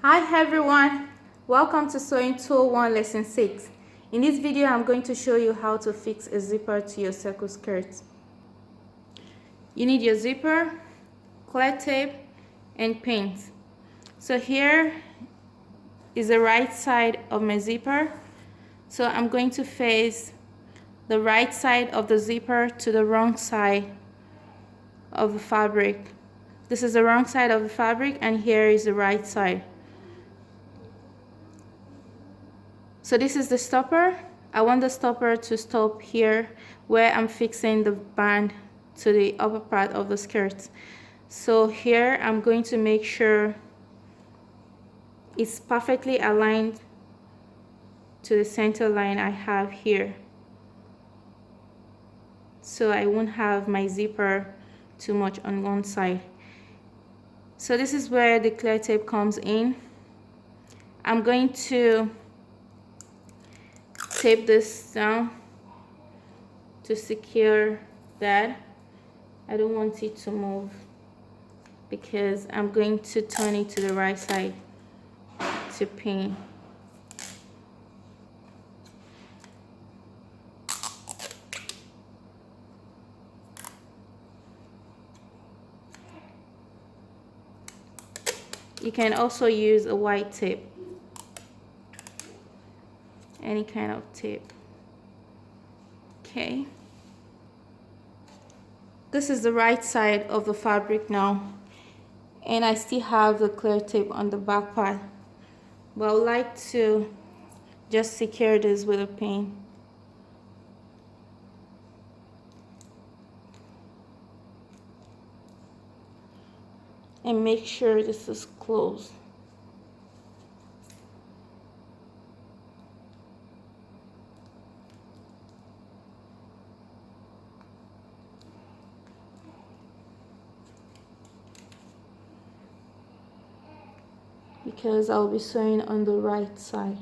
Hi everyone, welcome to Sewing 201 Lesson 6. In this video, I'm going to show you how to fix a zipper to your circle skirt. You need your zipper, clear tape, and paint. So here is the right side of my zipper. So I'm going to face the right side of the zipper to the wrong side of the fabric. This is the wrong side of the fabric and here is the right side. So this is the stopper. I want the stopper to stop here where I'm fixing the band to the upper part of the skirt. So here I'm going to make sure it's perfectly aligned to the center line I have here, so I won't have my zipper too much on one side. So this is where the clear tape comes in. I'm going to tape this down to secure that. I don't want it to move because I'm going to turn it to the right side to pin. You can also use a white tape, any kind of tape. Okay, this is the right side of the fabric now, and I still have the clear tape on the back part, but I would like to just secure this with a pin. And make sure this is closed. Because I'll be sewing on the right side.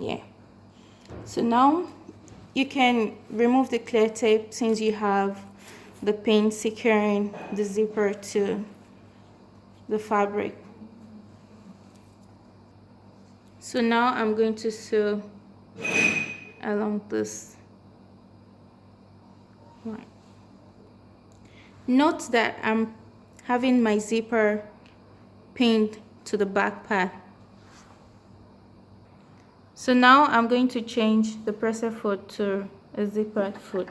Yeah, so now you can remove the clear tape since you have the pin securing the zipper to the fabric. So now I'm going to sew along this line. Note that I'm having my zipper pinned to the back part. So now I'm going to change the presser foot to a zippered foot.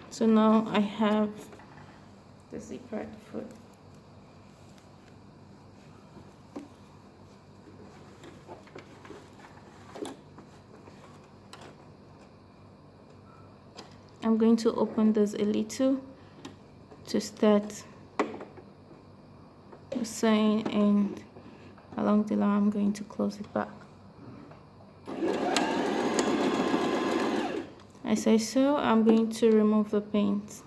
So now I have the zippered foot. I'm going to open this a little to start the sewing, and along the line I'm going to close it back. As I sew, I'm going to remove the paint.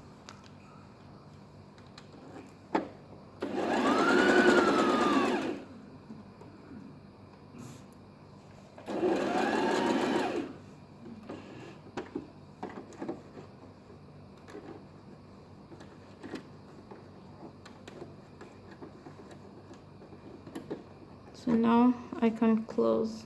So now I can close.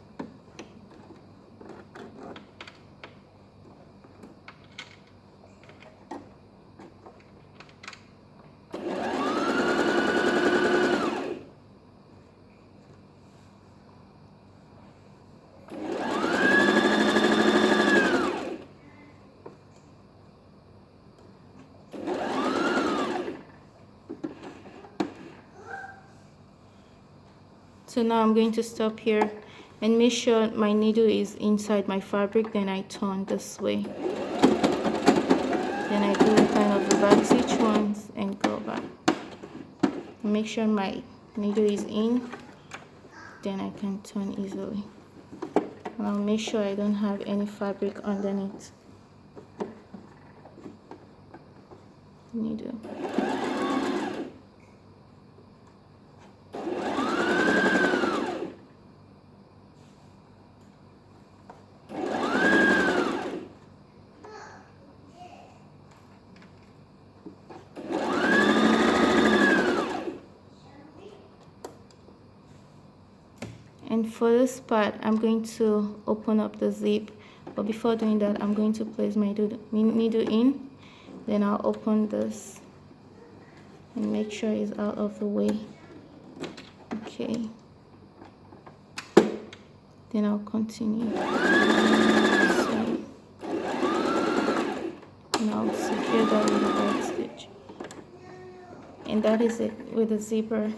So now I'm going to stop here and make sure my needle is inside my fabric, then I turn this way. Then I do kind of the back stitch once and go back. Make sure my needle is in, then I can turn easily. And I'll make sure I don't have any fabric underneath needle. And for this part, I'm going to open up the zip, but before doing that, I'm going to place my needle in, then I'll open this and make sure it's out of the way. Okay, then I'll continue. So, and I'll secure that with a back stitch. And that is it with the zipper.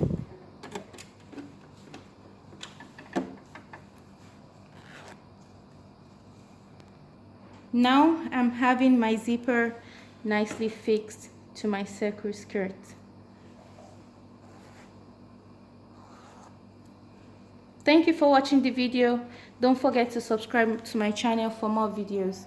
Now I'm having my zipper nicely fixed to my circle skirt. Thank you for watching the video. Don't forget to subscribe to my channel for more videos.